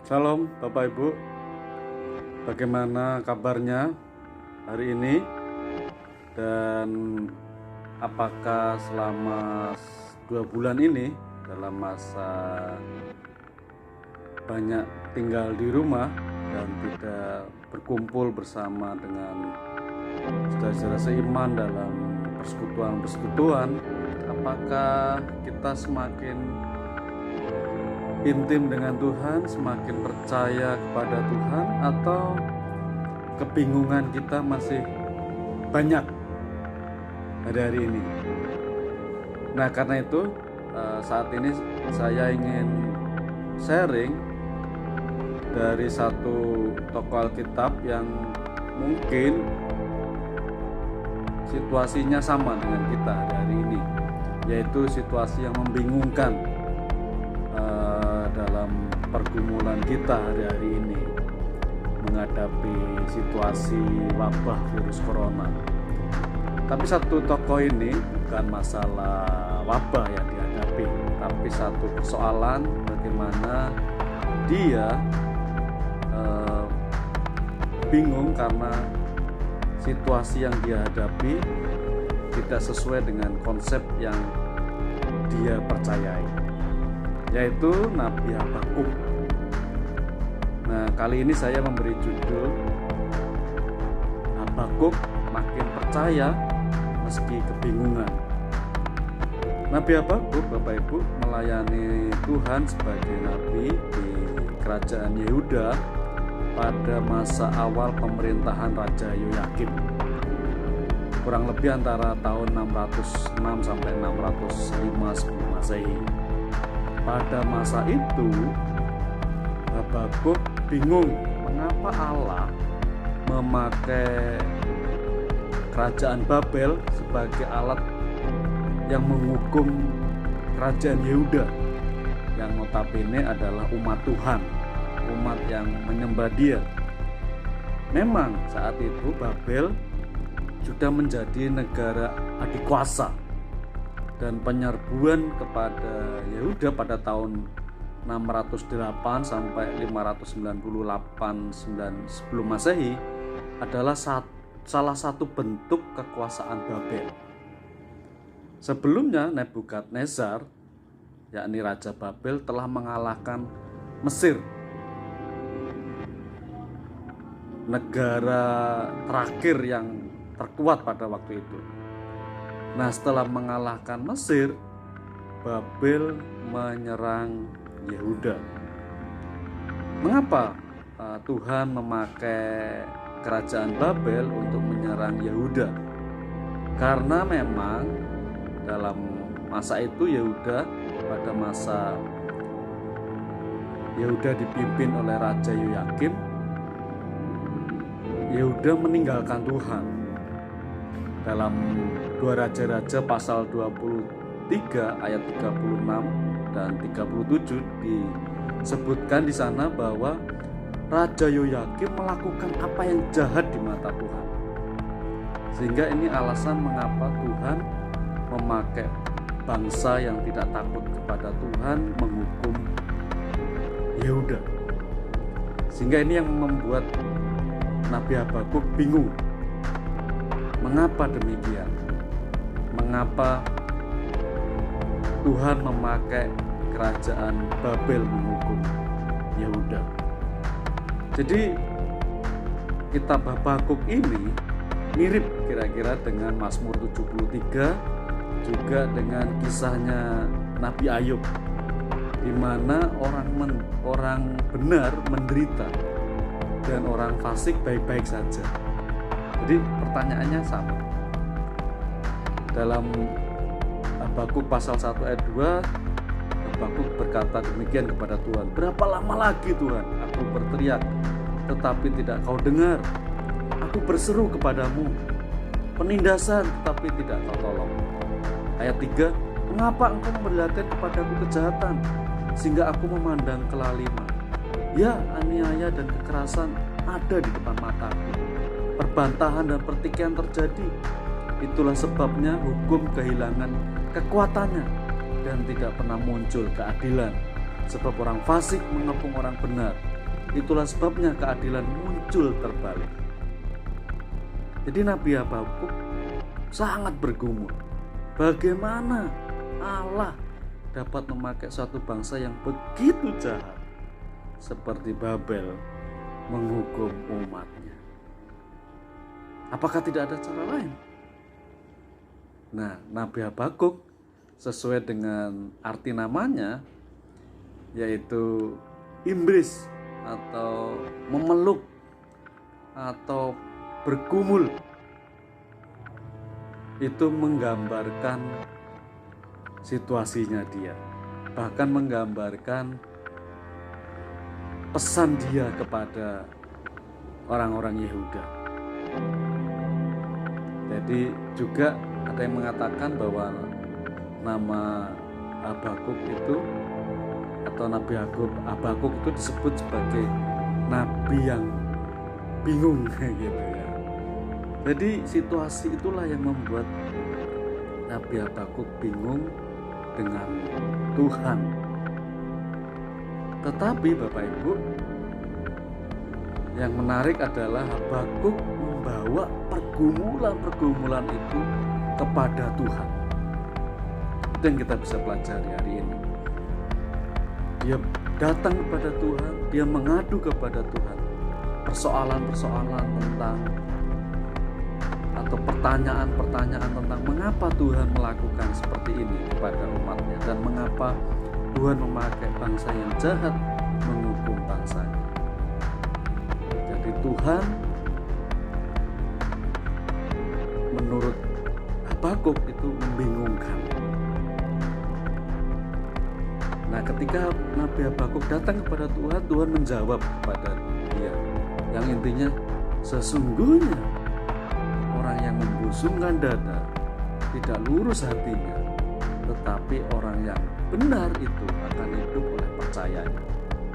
Shalom Bapak Ibu, bagaimana kabarnya hari ini? Dan apakah selama 2 bulan ini dalam masa banyak tinggal di rumah dan tidak berkumpul bersama dengan saudara-saudara seiman dalam persekutuan, apakah kita semakin intim dengan Tuhan, semakin percaya kepada Tuhan, atau kebingungan kita masih banyak hari ini? Nah, karena itu saat ini saya ingin sharing dari satu tokoh Alkitab yang mungkin situasinya sama dengan kita hari ini, yaitu situasi yang membingungkan dalam pergumulan kita hari-hari ini menghadapi situasi wabah virus corona. Tapi satu tokoh ini bukan masalah wabah yang dihadapi, tapi satu persoalan bagaimana dia bingung karena situasi yang dia hadapi tidak sesuai dengan konsep yang dia percayai, yaitu Nabi Habakuk. Nah, kali ini saya memberi judul Habakuk makin percaya meski kebingungan. Nabi Habakuk, Bapak Ibu, melayani Tuhan sebagai nabi di kerajaan Yehuda pada masa awal pemerintahan Raja Yoyakim, kurang lebih antara tahun 606 sampai 605 sebelum Masehi. Pada masa itu Habakuk bingung mengapa Allah memakai kerajaan Babel sebagai alat yang menghukum kerajaan Yehuda yang notabene adalah umat Tuhan, umat yang menyembah Dia. Memang saat itu Babel sudah menjadi negara adikuasa, dan penyerbuan kepada Yehuda pada tahun 608 sampai 598 sebelum Masehi adalah salah satu bentuk kekuasaan Babel. Sebelumnya Nebukadnezar, yakni Raja Babel, telah mengalahkan Mesir, negara terakhir yang terkuat pada waktu itu. Nah, setelah mengalahkan Mesir, Babel menyerang Yehuda. Mengapa Tuhan memakai kerajaan Babel untuk menyerang Yehuda? Karena memang dalam masa itu pada masa Yehuda dipimpin oleh Raja Yoyakim, Yehuda meninggalkan Tuhan. Dalam 2 Raja-Raja pasal 23 ayat 36 dan 37 disebutkan di sana bahwa Raja Yoyakim melakukan apa yang jahat di mata Tuhan. Sehingga ini alasan mengapa Tuhan memakai bangsa yang tidak takut kepada Tuhan menghukum Yehuda. Sehingga ini yang membuat Nabi Habakuk bingung. Mengapa demikian? Mengapa Tuhan memakai kerajaan Babel menghukum Yehuda? Jadi kitab Habakuk ini mirip kira-kira dengan Mazmur 73, juga dengan kisahnya Nabi Ayub, di mana orang benar menderita dan orang fasik baik-baik saja. Jadi pertanyaannya sama. Dalam Habakuk pasal 1 ayat 2, Habakuk berkata demikian kepada Tuhan, "Berapa lama lagi Tuhan? Aku berteriak, tetapi tidak kau dengar. Aku berseru kepadamu, penindasan, tetapi tidak kau tolong." Ayat 3, "Mengapa engkau memperlihatkan kepadaku kejahatan, sehingga aku memandang kelaliman? Ya, aniaya dan kekerasan ada di depan mataku. Perbantahan dan pertikaian terjadi. Itulah sebabnya hukum kehilangan kekuatannya dan tidak pernah muncul keadilan. Sebab orang fasik mengepung orang benar Itulah sebabnya keadilan muncul terbalik. Jadi Nabi Habakuk sangat bergumul. Bagaimana Allah dapat memakai suatu bangsa yang begitu jahat seperti Babel menghukum umatnya? Apakah tidak ada cara lain? Nah, Nabi Habakuk sesuai dengan arti namanya, yaitu imbris atau memeluk atau bergumul, itu menggambarkan situasinya dia, bahkan menggambarkan pesan dia kepada orang-orang Yehuda. Jadi juga ada yang mengatakan bahwa nama Habakuk itu atau Nabi Habakuk itu disebut sebagai nabi yang bingung gitu ya. Jadi situasi itulah yang membuat Nabi Habakuk bingung dengan Tuhan. Tetapi Bapak Ibu, yang menarik adalah Habakuk membawa pergumulan-pergumulan itu kepada Tuhan. Itu yang kita bisa pelajari hari ini. Dia datang kepada Tuhan, dia mengadu kepada Tuhan persoalan-persoalan tentang atau pertanyaan-pertanyaan tentang mengapa Tuhan melakukan seperti ini kepada umatnya, dan mengapa Tuhan memakai bangsa yang jahat menghukum bangsanya. Jadi Tuhan menurut Habakuk itu membingungkan. Nah, ketika Nabi Habakuk datang kepada Tuhan, Tuhan menjawab kepada dia yang intinya, sesungguhnya orang yang membusungkan dada tidak lurus hatinya, tetapi orang yang benar itu akan hidup oleh percayanya,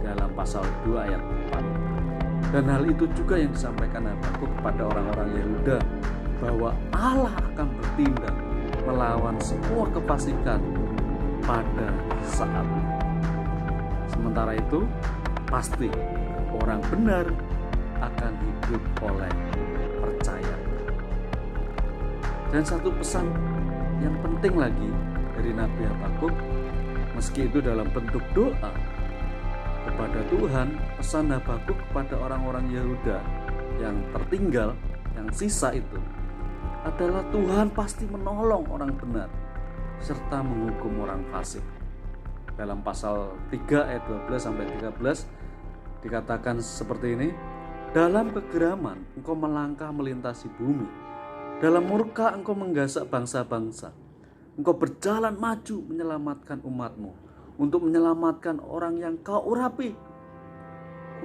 dalam pasal 2 ayat 4. Dan hal itu juga yang disampaikan Habakuk kepada orang-orang Yehuda, bahwa Allah akan bertindak melawan semua kefasikan pada saat itu. Sementara itu pasti orang benar akan hidup oleh percaya. Dan satu pesan yang penting lagi dari Nabi Habakuk, meski itu dalam bentuk doa kepada Tuhan, pesan Habakuk kepada orang-orang Yehuda yang tertinggal, yang sisa itu adalah Tuhan pasti menolong orang benar serta menghukum orang fasik. Dalam pasal 3 ayat 12 sampai 13 dikatakan seperti ini, dalam kegeraman engkau melangkah melintasi bumi, dalam murka engkau menggasak bangsa-bangsa, engkau berjalan maju menyelamatkan umatmu, untuk menyelamatkan orang yang kau urapi.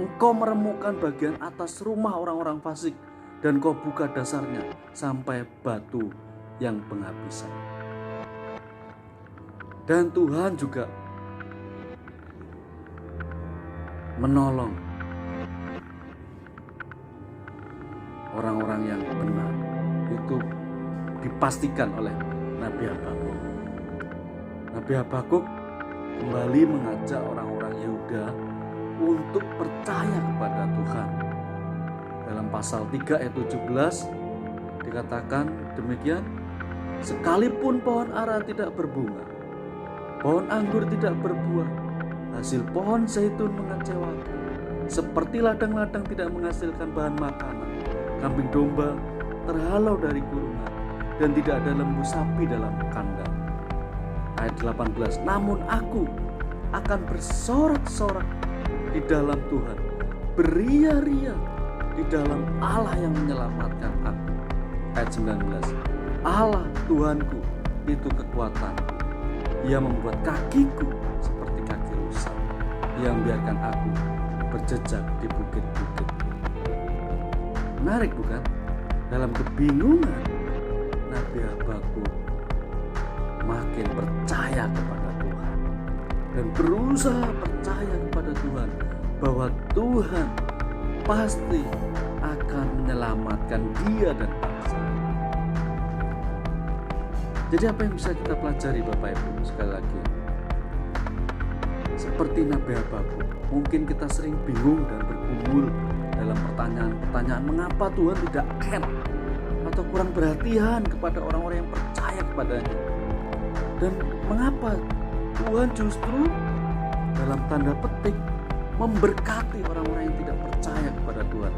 Engkau meremukkan bagian atas rumah orang-orang fasik, dan kau buka dasarnya sampai batu yang penghabisan. Dan Tuhan juga menolong orang-orang yang benar. Itu dipastikan oleh Nabi Habakuk. Nabi Habakuk kembali mengajak orang-orang Yehuda untuk percaya kepada Tuhan. Dalam pasal 3 ayat 17 dikatakan demikian, sekalipun pohon ara tidak berbunga, pohon anggur tidak berbuah, hasil pohon zaitun mengecewakan, seperti ladang-ladang tidak menghasilkan bahan makanan, kambing domba terhalau dari kurungan, dan tidak ada lembu sapi dalam kandang. Ayat 18, namun aku akan bersorak-sorak di dalam Tuhan, beria-ria di dalam Allah yang menyelamatkan aku. Ayat 19, Allah Tuhanku itu kekuatanku, Ia membuat kakiku seperti kaki rusa, Ia membiarkan aku berjejak di bukit-bukit. Menarik bukan? Dalam kebingungan, Nabi Habakuk makin percaya kepada Tuhan dan berusaha percaya kepada Tuhan bahwa Tuhan pasti akan menyelamatkan dia dan bangsa. Jadi apa yang bisa kita pelajari Bapak Ibu? Sekali lagi, Seperti Nabi Habakuk, mungkin kita sering bingung dan bergumul dalam pertanyaan-pertanyaan mengapa Tuhan tidak care atau kurang perhatian kepada orang-orang yang percaya kepadanya. Dan mengapa Tuhan justru dalam tanda petik memberkati orang-orang yang tidak percaya kepada Tuhan,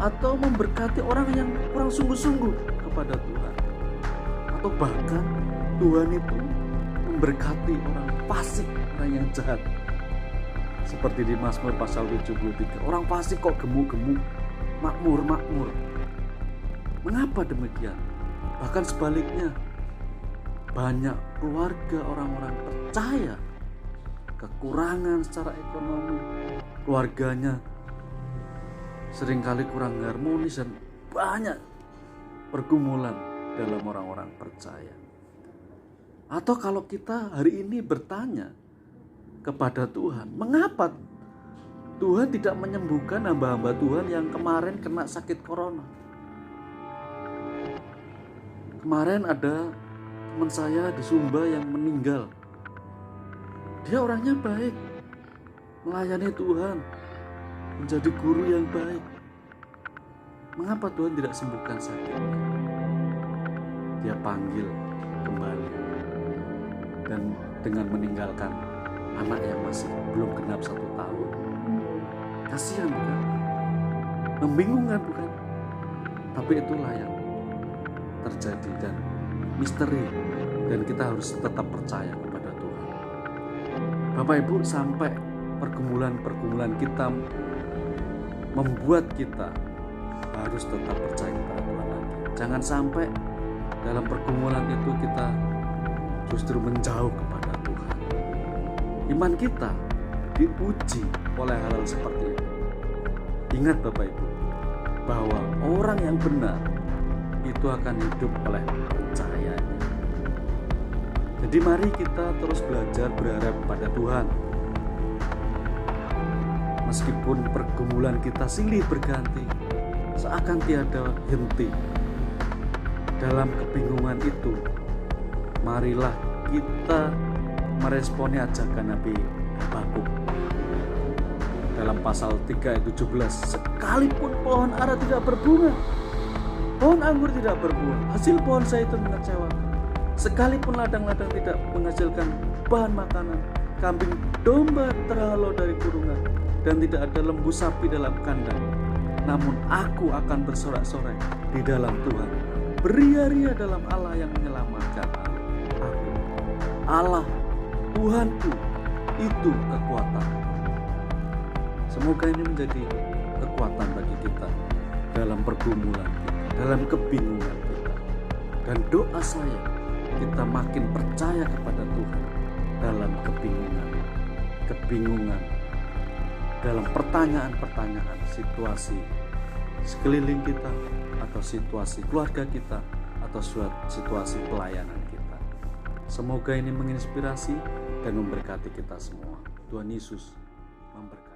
atau memberkati orang yang kurang sungguh-sungguh kepada Tuhan, atau bahkan Tuhan itu memberkati orang fasik, orang yang jahat. Seperti di Mazmur pasal 73, orang fasik kok gemuk-gemuk, makmur. Mengapa demikian? Bahkan sebaliknya, banyak keluarga orang-orang percaya kekurangan secara ekonomi, keluarganya seringkali kurang harmonis dan banyak pergumulan dalam orang-orang percaya. Atau kalau kita hari ini bertanya kepada Tuhan, mengapa Tuhan tidak menyembuhkan hamba-hamba Tuhan yang kemarin kena sakit corona? Kemarin ada teman saya di Sumba yang meninggal. Dia orangnya baik, melayani Tuhan, menjadi guru yang baik. Mengapa Tuhan tidak sembuhkan sakitnya? Dia panggil kembali, dan dengan meninggalkan anak yang masih belum genap 1 tahun. Kasihan bukan? Membingungkan bukan? Tapi itulah yang terjadi dan misteri, dan kita harus tetap percaya kepada Tuhan. Bapak Ibu, sampai pergumulan-pergumulan kita membuat kita harus tetap percaya kepada Tuhan lagi. Jangan sampai dalam pergumulan itu kita justru menjauh kepada Tuhan. Iman kita diuji oleh hal-hal seperti itu. Ingat Bapak Ibu, bahwa orang yang benar itu akan hidup oleh percayanya. Jadi mari kita terus belajar berharap pada Tuhan. Meskipun pergumulan kita silih berganti, seakan tiada henti. Dalam kebingungan itu, marilah kita meresponi ajakan Nabi Habakuk. Dalam pasal 3 ayat 17, sekalipun pohon ara tidak berbunga, pohon anggur tidak berbuah, hasil pohon zaitun mengecewakan, sekalipun ladang-ladang tidak menghasilkan bahan makanan, kambing domba terhalau dari kurungan, dan tidak ada lembu sapi dalam kandang, namun aku akan bersorak-sorai di dalam Tuhan, beria-ria dalam Allah yang menyelamatkan aku. Allah Tuhanku itu kekuatan. Semoga ini menjadi kekuatan bagi kita dalam pergumulan kita, dalam kebingungan kita. Dan doa saya, kita makin percaya kepada Tuhan dalam kebingungan, dalam pertanyaan-pertanyaan situasi sekeliling kita, atau situasi keluarga kita, atau situasi pelayanan kita. Semoga ini menginspirasi dan memberkati kita semua. Tuhan Yesus memberkati.